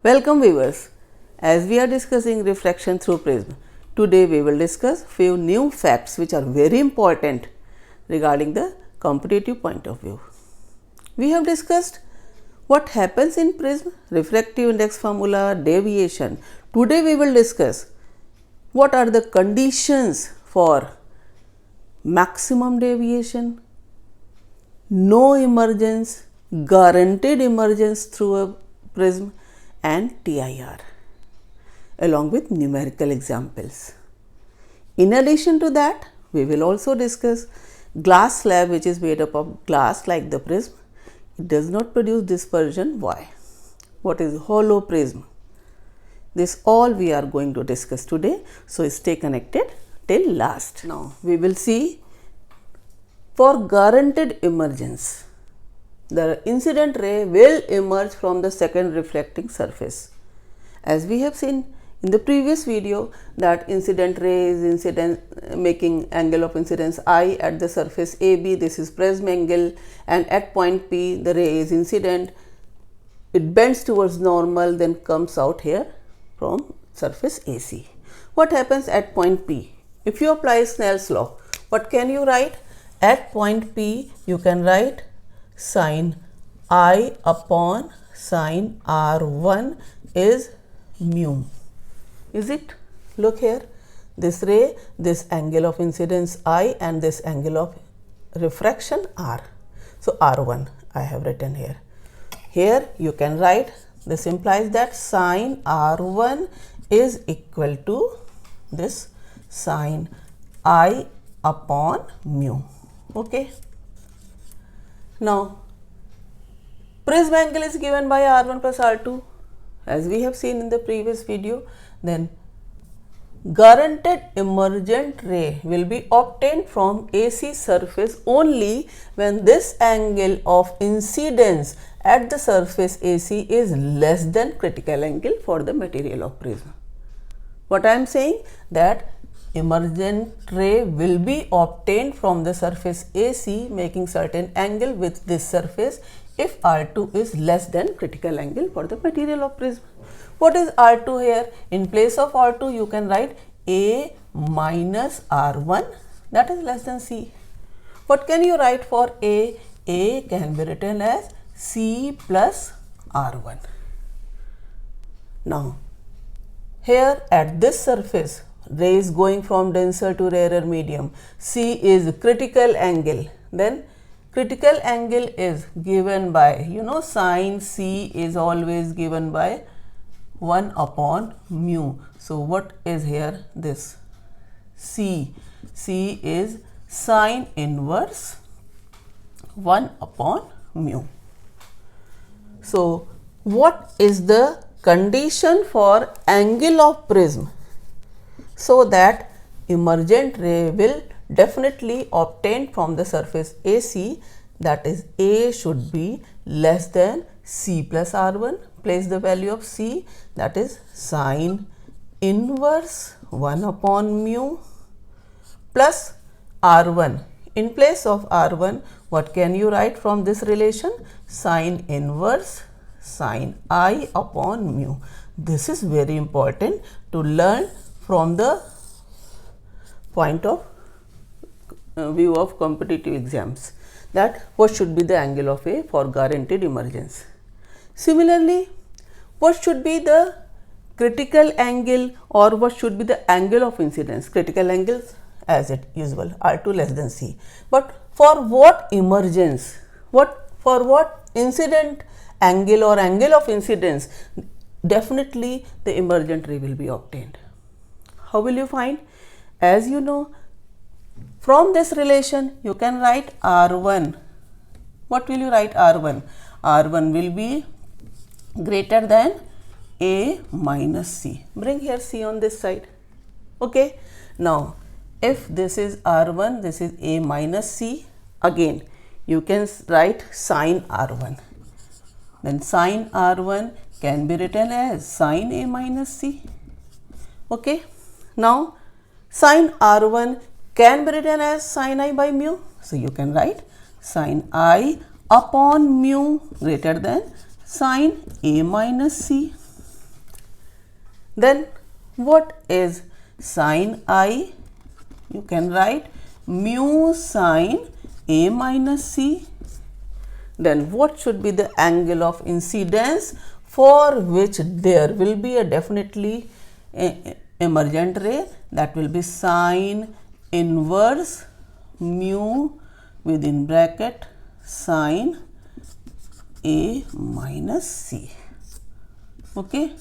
Welcome viewers. As we are discussing refraction through prism, today we will discuss few new facts which are very important regarding the competitive point of view. We have discussed what happens in prism, refractive index formula, deviation. Today we will discuss what are the conditions for maximum deviation, no emergence, guaranteed emergence through a prism and TIR along with numerical examples. In addition to that, we will also discuss glass slab which is made up of glass like the prism. It does not produce dispersion. Why? What is hollow prism? This all we are going to discuss today. So, stay connected till last. Now, we will see for guaranteed emergence, the incident ray will emerge from the second reflecting surface. As we have seen in the previous video that incident ray is making angle of incidence I at the surface AB, this is prism angle, and at point P the ray is incident, it bends towards normal, then comes out here from surface AC. What happens at point P? If you apply Snell's law, what can you write? At point P you can write sin I upon sin R1 is mu. Is it? Look here, this ray, this angle of incidence I and this angle of refraction R. So, R1 I have written here. Here you can write, this implies that sin R1 is equal to this sin I upon mu. Okay. Now, prism angle is given by R1 plus R2 as we have seen in the previous video. Then guaranteed emergent ray will be obtained from AC surface only when this angle of incidence at the surface AC is less than critical angle for the material of prism. What I am saying, that emergent ray will be obtained from the surface AC making certain angle with this surface if R2 is less than critical angle for the material of prism. What is R2 here? In place of R2 you can write A minus R1, that is less than C. What can you write for A? A can be written as C plus R1. Now here at this surface, ray is going from denser to rarer medium. C is critical angle. Then critical angle is given by, sin C is always given by 1 upon mu. So, what is here? This C. C is sin inverse 1 upon mu. So, what is the condition for angle of prism so that emergent ray will definitely obtained from the surface AC, that is A should be less than C plus R1. Place the value of C, that is sin inverse 1 upon mu plus R1. In place of R1, what can you write from this relation? Sin inverse sin I upon mu. This is very important to learn from the point of view of competitive exams, that what should be the angle of A for guaranteed emergence. Similarly, what should be the critical angle or what should be the angle of incidence? Critical angles as it usual, R2 less than C. But for what emergence? For what incident angle or angle of incidence? Definitely the emergent ray will be obtained. How will you find? As you know, from this relation you can write R1. What will you write R1? R1 will be greater than A minus C. Bring here C on this side. Okay. Now, if this is R1, this is A minus C, again you can write sin R1. Then sin R1 can be written as sin A minus C. Okay. Now, sin R1 can be written as sin I by mu. So, you can write sin I upon mu greater than sin A minus C. Then what is sin I? You can write mu sin A minus C. Then what should be the angle of incidence for which there will be a definitely emergent ray? That will be sin inverse mu within bracket sin A minus C. Okay.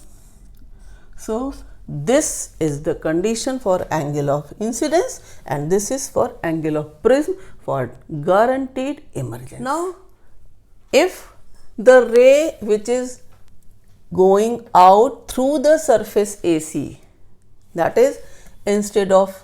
So this is the condition for angle of incidence and this is for angle of prism for guaranteed emergence. Now, if the ray which is going out through the surface AC, that is, instead of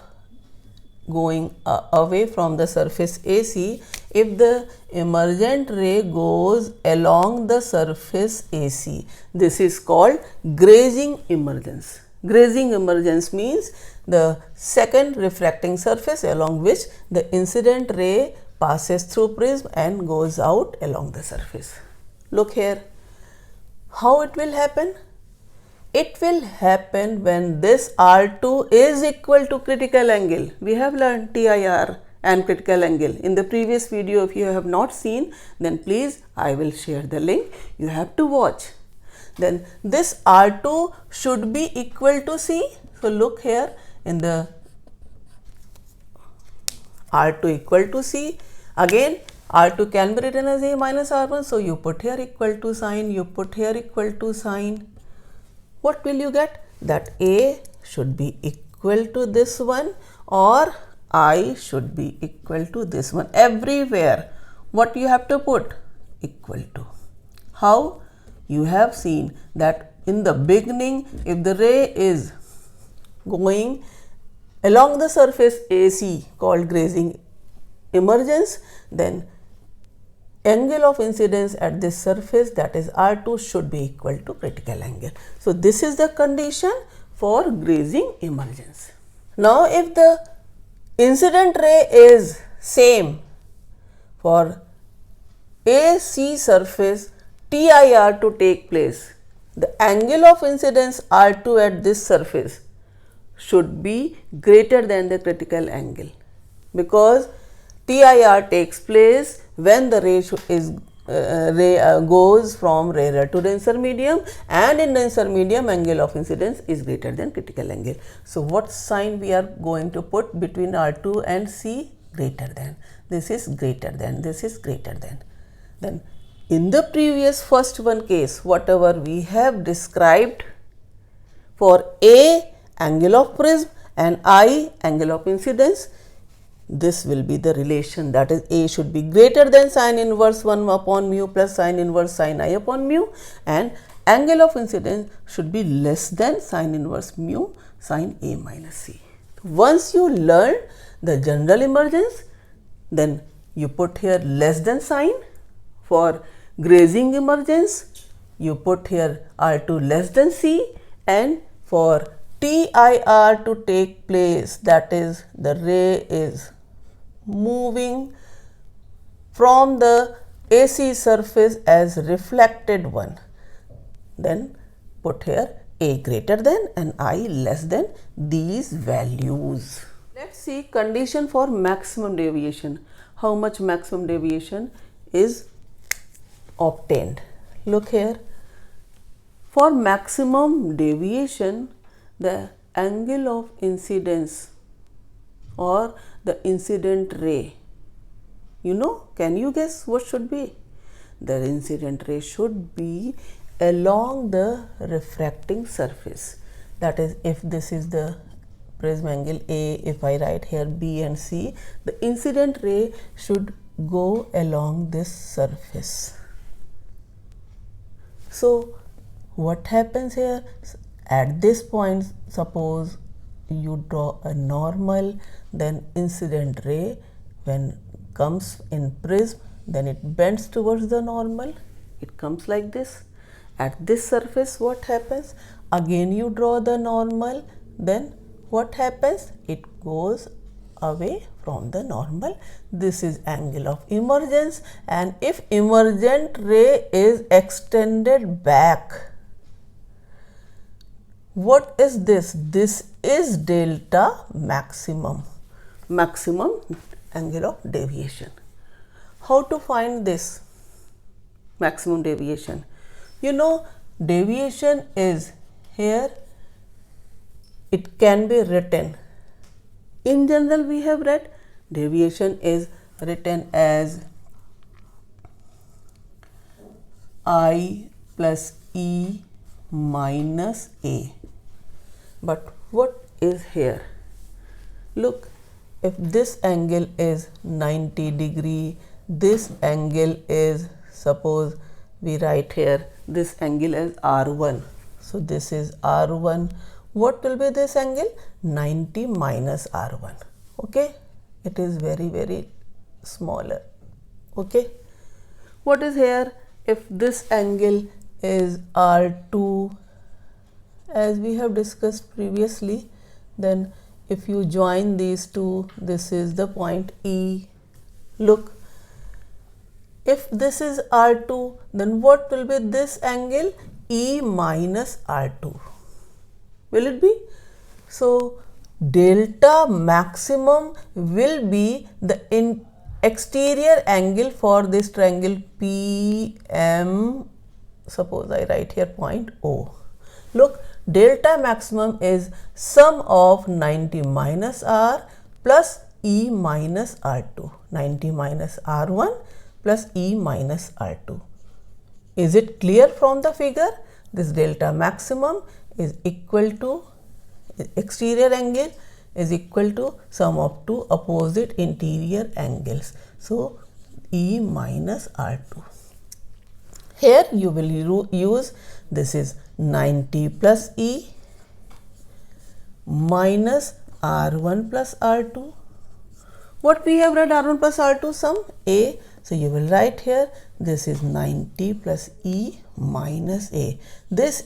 going away from the surface AC, if the emergent ray goes along the surface AC, this is called grazing emergence. Grazing emergence means the second refracting surface along which the incident ray passes through prism and goes out along the surface. Look here, how it will happen? It will happen when this R2 is equal to critical angle. We have learned TIR and critical angle in the previous video. If you have not seen, then please I will share the link. You have to watch. Then this R2 should be equal to C. So look here in the R2 equal to C. Again R2 can be written as A minus R1. So you put here equal to sign, you put here equal to sign. What will you get? That A should be equal to this one or I should be equal to this one. Everywhere what you have to put? Equal to. How? You have seen that in the beginning, if the ray is going along the surface AC called grazing emergence, then angle of incidence at this surface, that is R2, should be equal to critical angle. So this is the condition for grazing emergence. Now if the incident ray is same for AC surface TIR to take place, the angle of incidence R2 at this surface should be greater than the critical angle, because TIR takes place when the ray goes from rarer to denser medium, and in denser medium angle of incidence is greater than critical angle. So what sign we are going to put between R2 and C? Greater than. This is greater than, this is greater than. Then in the previous first one case, whatever we have described for A angle of prism and I angle of incidence, this will be the relation, that is A should be greater than sin inverse 1 upon mu plus sin inverse sin I upon mu, and angle of incidence should be less than sin inverse mu sin A minus C. Once you learn the general emergence, then you put here less than sign. For grazing emergence, you put here R2 less than C, and for TIR to take place, that is the ray is moving from the AC surface as reflected one, then put here A greater than and I less than these values. Let's see condition for maximum deviation. How much maximum deviation is obtained? Look here, for maximum deviation, the angle of incidence or the incident ray, can you guess what should be? The incident ray should be along the refracting surface. That is, if this is the prism angle A, if I write here B and C, the incident ray should go along this surface. So what happens here? At this point, suppose you draw a normal, then incident ray when comes in prism, then it bends towards the normal. It comes like this. At this surface, what happens? Again you draw the normal, then what happens? It goes away from the normal. This is angle of emergence, and if emergent ray is extended back, What is this? This is delta maximum, maximum angle of deviation. How to find this maximum deviation? You know, deviation is here, it can be written. In general, we have read deviation is written as I plus E minus A. But what is here? Look, if this angle is 90 degree, this angle is, suppose we write here this angle as R1. So this is R1. What will be this angle? 90 minus R1. Okay, it is very smaller. Okay, what is here? If this angle is R2, as we have discussed previously, then if you join these two, this is the point E. Look, if this is R2, then what will be this angle? E minus R2. Will it be? So delta maximum will be the exterior angle for this triangle PM. Suppose I write here point O. Look, delta maximum is sum of 90 minus R plus E minus R2. 90 minus R1 plus E minus R2. Is it clear from the figure? This delta maximum is equal to exterior angle is equal to sum of two opposite interior angles. So E minus R2. Here you will use, this is 90 plus E minus R1 plus R2. What we have read, R1 plus R2 sum A. So you will write here, this is 90 plus E minus A. This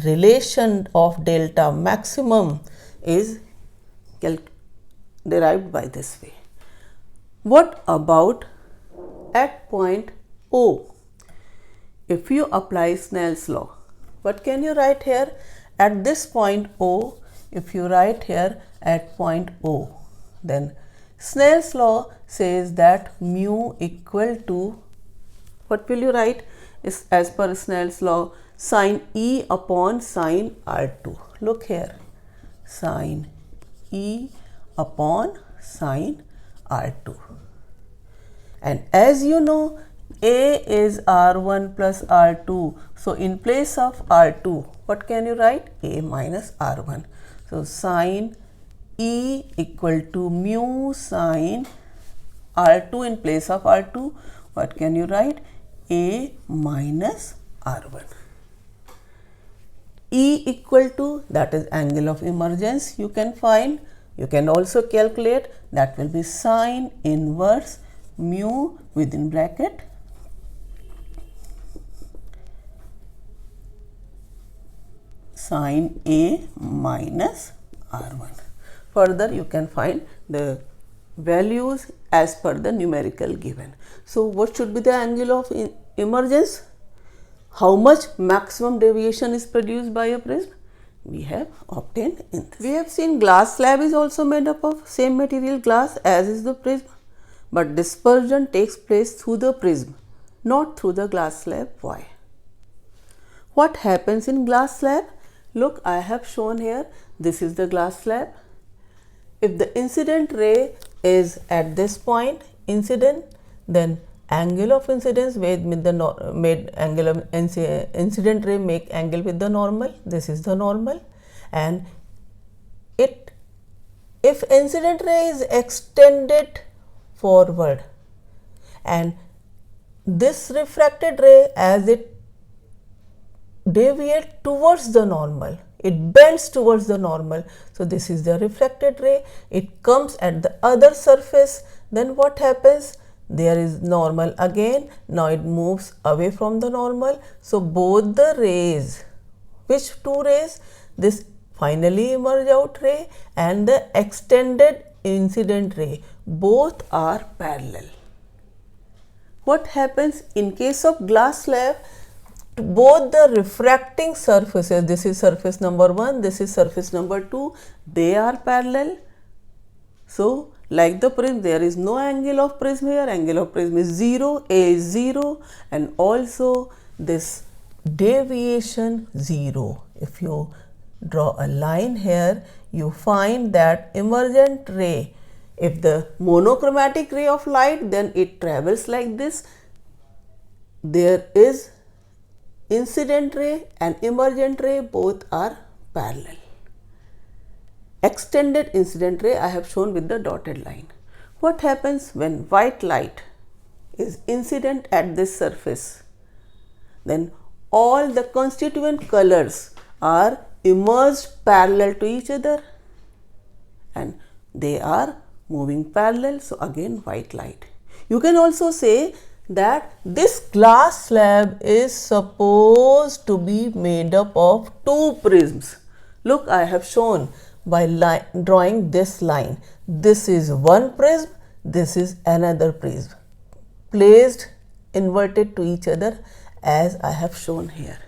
relation of delta maximum is derived by this way. What about at point O? If you apply Snell's law, what can you write here? At this point O, if you write here at point O, then Snell's law says that mu equal to, what will you write? Is as per Snell's law, sine E upon sine R2. Look here, sine E upon sine R2. And as you know, A is R1 plus R2. So in place of R2, what can you write? A minus R1. So sine E equal to mu sine R2 in place of R2. What can you write? A minus R1. E equal to, that is angle of emergence, you can find. You can also calculate, that will be sine inverse mu within bracket sine A minus R1. Further, you can find the values as per the numerical given. So what should be the angle of emergence? How much maximum deviation is produced by a prism? We have obtained in this. We have seen glass slab is also made up of same material glass as is the prism, but dispersion takes place through the prism, not through the glass slab. Why? What happens in glass slab? Look, I have shown here, this is the glass slab. If the incident ray is at this point, incident, then angle of incidence with the angle of incident ray make angle with the normal. This is the normal, and if incident ray is extended forward and this refracted ray, as it deviates towards the normal, it bends towards the normal. So this is the refracted ray, it comes at the other surface, then what happens? There is normal again, now it moves away from the normal. So both the rays, which two rays? This finally emerge out ray and the extended incident ray, both are parallel. What happens in case of glass slab? both the refracting surfaces, this is surface number 1, this is surface number 2, they are parallel. So, like the prism, there is no angle of prism here, angle of prism is 0, A is 0, and also this deviation 0. If you draw a line here, you find that emergent ray, if the monochromatic ray of light, then it travels like this. There is incident ray and emergent ray, both are parallel. Extended incident ray I have shown with the dotted line. What happens when white light is incident at this surface? Then all the constituent colors are immersed parallel to each other and they are moving parallel. So, again white light. You can also say that this glass slab is supposed to be made up of two prisms. Look, I have shown by drawing this line. This is one prism, this is another prism, placed inverted to each other as I have shown here.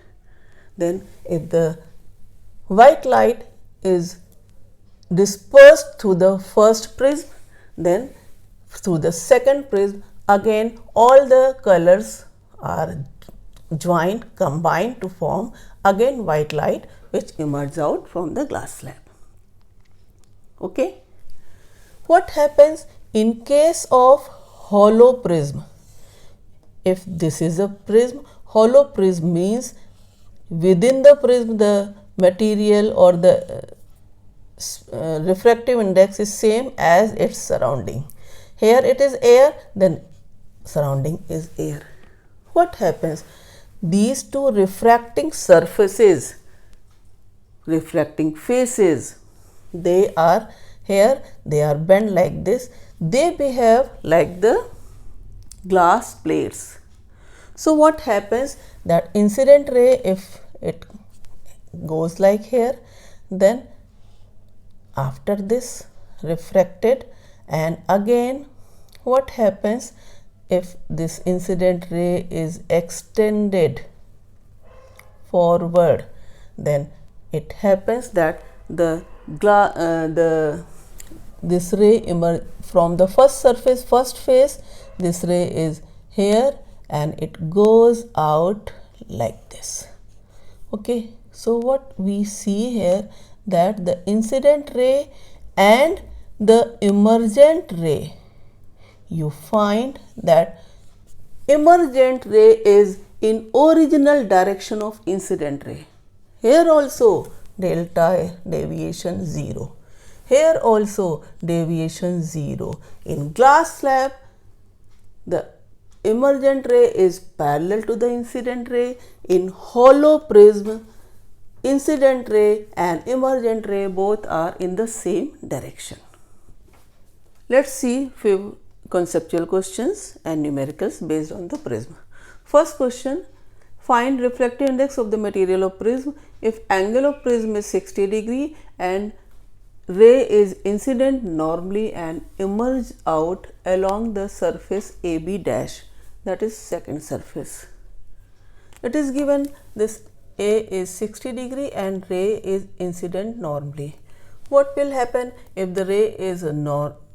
Then if the white light is dispersed through the first prism, then through the second prism, again all the colors are joined, combined to form again white light, which emerges out from the glass slab. Okay. What happens in case of hollow prism? If this is a prism, hollow prism means within the prism the material or the refractive index is same as its surrounding. Here it is air, then surrounding is air. What happens? These two refracting surfaces, refracting faces, they are here, they are bent like this, they behave like the glass plates. So, what happens that incident ray, if it goes like here, then after this refracted, and again what happens if this incident ray is extended forward, then it happens that this ray emerge from the first surface, first face, this ray is here and it goes out like this. Okay, so what we see here, that the incident ray and the emergent ray, you find that emergent ray is in original direction of incident ray. Here also delta deviation 0. Here also deviation 0. In glass slab, the emergent ray is parallel to the incident ray. In hollow prism, incident ray and emergent ray both are in the same direction. Let's see few conceptual questions and numericals based on the prism. First question, find refractive index of the material of prism if angle of prism is 60 degree and ray is incident normally and emerge out along the surface AB dash, that is second surface. It is given this A is 60 degree and ray is incident normally. What will happen if the ray is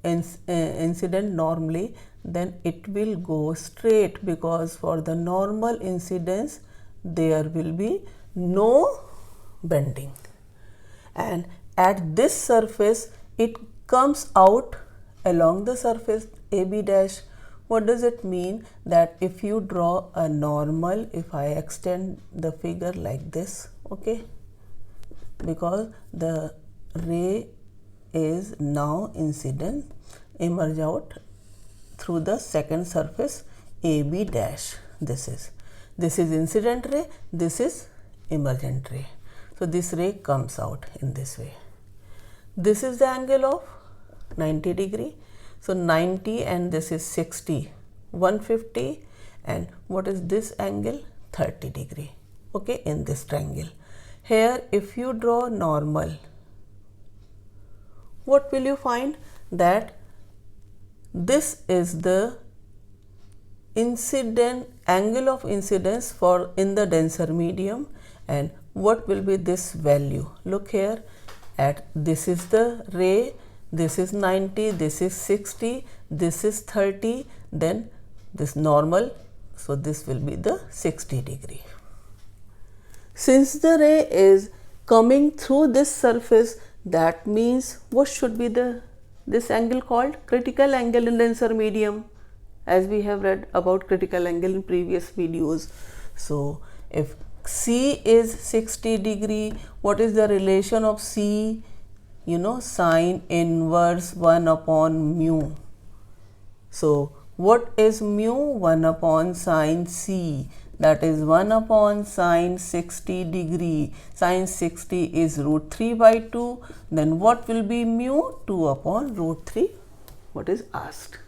incident normally? Then it will go straight, because for the normal incidence there will be no bending, and at this surface it comes out along the surface AB dash. What does it mean? That if you draw a normal, if I extend the figure like this, okay, because the ray is now incident, emerge out through the second surface AB dash. This is incident ray, this is emergent ray. So, this ray comes out in this way. This is the angle of 90 degree. So, 90 and this is 60, 150, and what is this angle? 30 degree, okay, in this triangle. Here if you draw normal, what will you find? That this is the incident angle of incidence for in the denser medium, and what will be this value. Look here, at this is the ray, this is 90, this is 60, this is 30, then this normal, so this will be the 60 degree. Since the ray is coming through this surface, that means what should be this angle called? Critical angle in denser medium, as we have read about critical angle in previous videos. So if C is 60 degree, what is the relation of C? You know, sine inverse 1 upon mu. So what is mu? 1 upon sine C, that is 1 upon sine 60 degree. Sine 60 is root 3 by 2. Then what will be mu? 2 upon root 3, what is asked.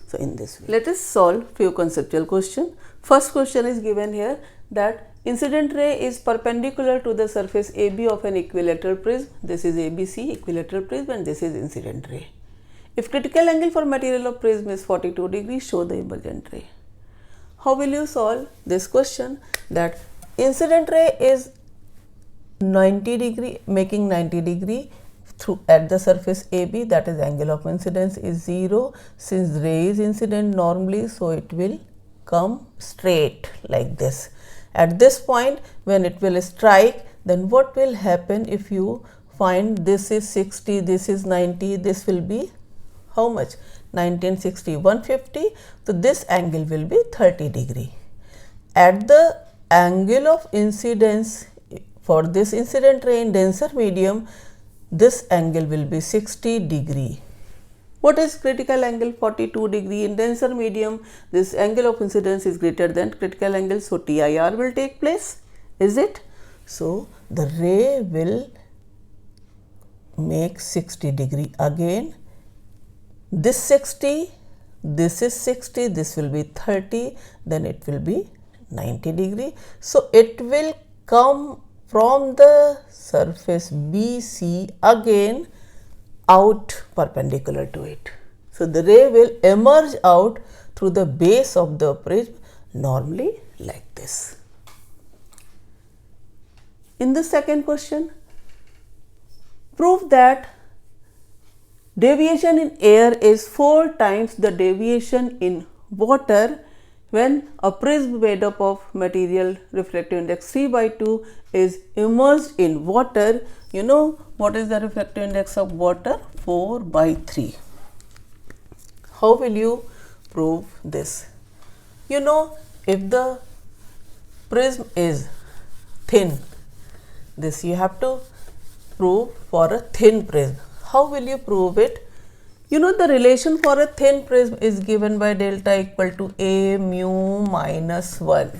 So in this way, let us solve few conceptual questions. First question is given here that incident ray is perpendicular to the surface AB of an equilateral prism. This is ABC equilateral prism and this is incident ray. If critical angle for material of prism is 42 degrees, show the emergent ray. How will you solve this question? That incident ray is 90 degree, making 90 degree through at the surface AB, that is angle of incidence is 0. Since ray is incident normally, so it will come straight like this. At this point, when it will strike, then what will happen if you find this is 60, this is 90, this will be how much? 90 and 60, 150. So this angle will be 30 degree. At the angle of incidence for this incident ray in denser medium, this angle will be 60 degree. What is critical angle? 42 degree. In denser medium, this angle of incidence is greater than critical angle, so TIR will take place, is it? So the ray will make 60 degree again. This 60, this is 60, this will be 30, then it will be 90 degree. So it will come from the surface BC again out perpendicular to it. So the ray will emerge out through the base of the prism normally like this. In the second question, prove that deviation in air is 4 times the deviation in water when a prism made up of material refractive index 3 by 2 is immersed in water. You know what is the refractive index of water? 4 by 3. How will you prove this? You know, if the prism is thin, this you have to prove for a thin prism. How will you prove it? You know, the relation for a thin prism is given by delta equal to A mu minus 1.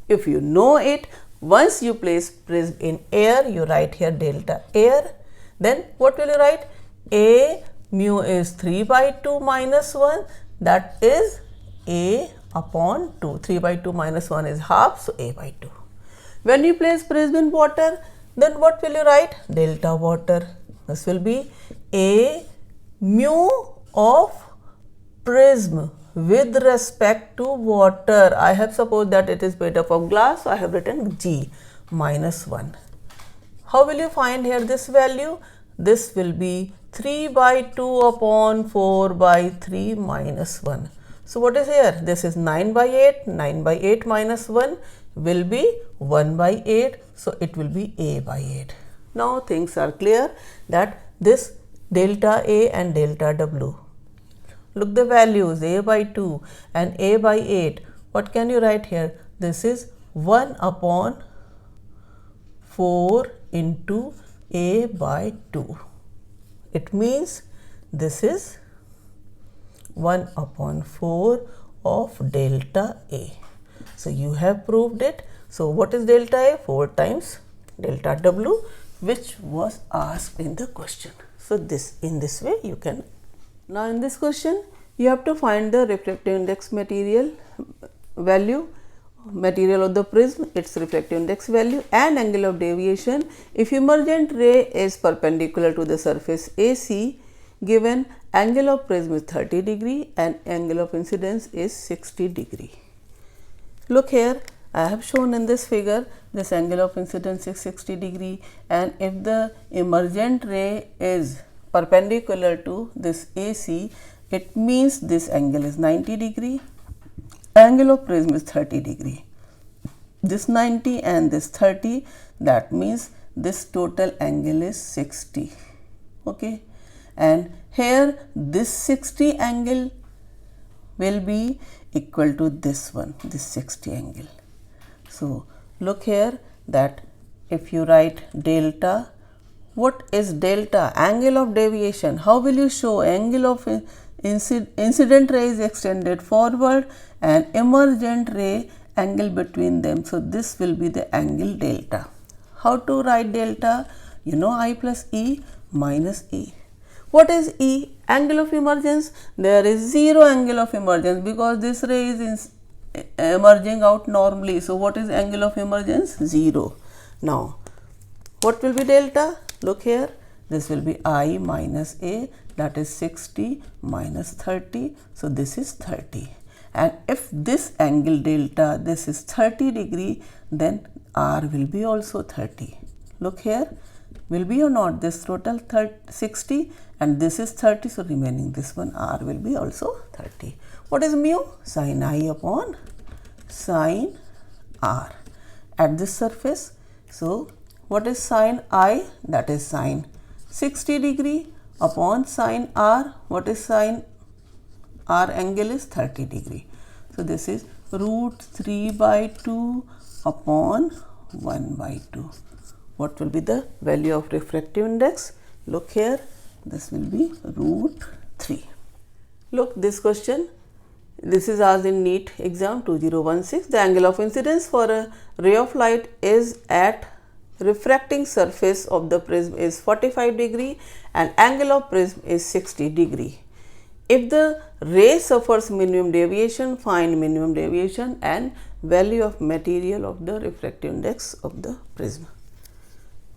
If you know it, once you place prism in air, you write here delta air. Then what will you write? A mu is 3 by 2 minus 1, that is A upon 2. 3 by 2 minus 1 is half, so A by 2. When you place prism in water, then what will you write? Delta water. This will be A mu of prism with respect to water. I have supposed that it is made up of glass, so I have written G minus 1. How will you find here this value? This will be 3 by 2 upon 4 by 3 minus 1. So what is here? This is 9 by 8. 9 by 8 minus 1 will be 1 by 8. So it will be A by 8. Now things are clear that this delta A and delta W. Look the values A by 2 and A by 8. What can you write here? This is 1 upon 4 into A by 2. It means this is 1 upon 4 of delta A. So you have proved it. So what is delta A? 4 times delta W, which was asked in the question. So this, in this way you can. Now in this question you have to find the refractive index material value, material of the prism, its refractive index value and angle of deviation if emergent ray is perpendicular to the surface AC given angle of prism is 30 degree and angle of incidence is 60 degree. Look here, I have shown in this figure this angle of incidence is 60 degree, and if the emergent ray is perpendicular to this AC, it means this angle is 90 degree, angle of prism is 30 degree. This 90 and this 30, that means this total angle is 60. Okay, and here this 60 angle will be equal to this one, this 60 angle. So look here that if you write delta, what is delta? Angle of deviation. How will you show? Angle of incident ray is extended forward and emergent ray angle between them. So this will be the angle delta. How to write delta? You know I plus E minus E. What is E? Angle of emergence. There is zero angle of emergence because this ray is emerging out normally. So what is angle of emergence? 0. Now what will be delta? Look here, this will be I minus A, that is 60 minus 30. So this is 30. And if this angle delta, this is 30 degree, then R will be also 30. Look here, will be or not? This total 60 and this is 30. So remaining this one R will be also 30. What is mu? Sin I upon sin R at this surface. So what is sin I? That is sin 60 degree upon sin R. What is sin R? Angle is 30 degree. So this is root 3 by 2 upon 1 by 2. What will be the value of refractive index? Look here, this will be root 3. Look, this question, this is asked in NEET exam 2016. The angle of incidence for a ray of light is at refracting surface of the prism is 45 degree and angle of prism is 60 degree. If the ray suffers minimum deviation, find minimum deviation and value of material of the refractive index of the prism.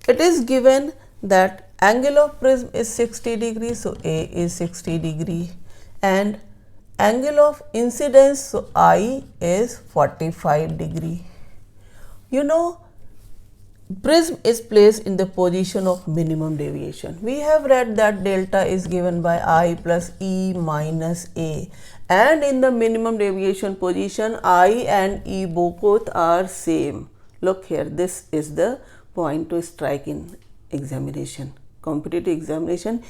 It is given that angle of prism is 60 degree, so A is 60 degree, and angle of incidence, so I is 45 degree. You know, prism is placed in the position of minimum deviation. We have read that delta is given by I plus E minus A, and in the minimum deviation position I and E both are same. Look here, this is the point to strike in examination, competitive examination.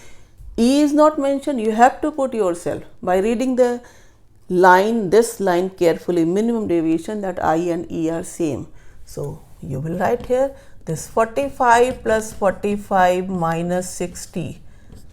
E is not mentioned, you have to put yourself by reading the line, this line carefully, minimum deviation, that I and E are same. So you will write here this 45 plus 45 minus 60,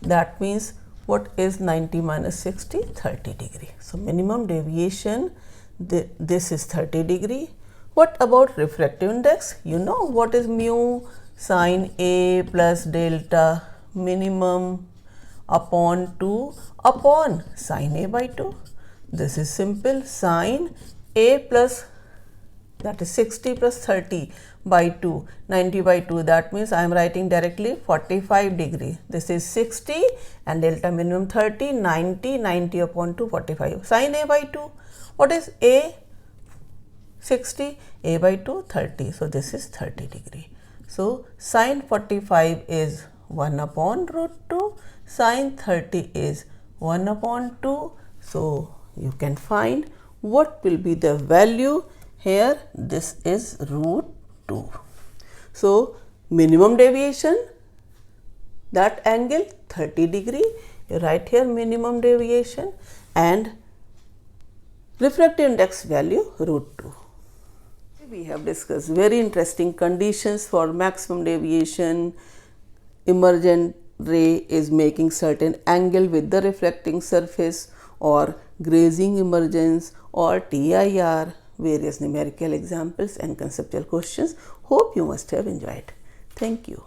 that means what is 90 minus 60? 30 degree. So minimum deviation, this is 30 degree. What about refractive index? You know what is mu? Sin A plus delta minimum upon 2 upon sin A by 2. This is simple, sin A plus, that is 60 plus 30 by 2, 90 by 2, that means I am writing directly 45 degree. This is 60 and delta minimum 30, 90, 90 upon 2, 45. Sin A by 2, what is A? 60, A by 2, 30. So this is 30 degree. So sin 45 is 1 upon root 2, sin 30 is 1 upon 2. So you can find what will be the value here. This is root 2. So minimum deviation, that angle 30 degree, you write here minimum deviation, and refractive index value root 2. We have discussed very interesting conditions for maximum deviation. Emergent ray is making certain angle with the reflecting surface, or grazing emergence, or TIR, various numerical examples and conceptual questions. Hope you must have enjoyed. Thank you.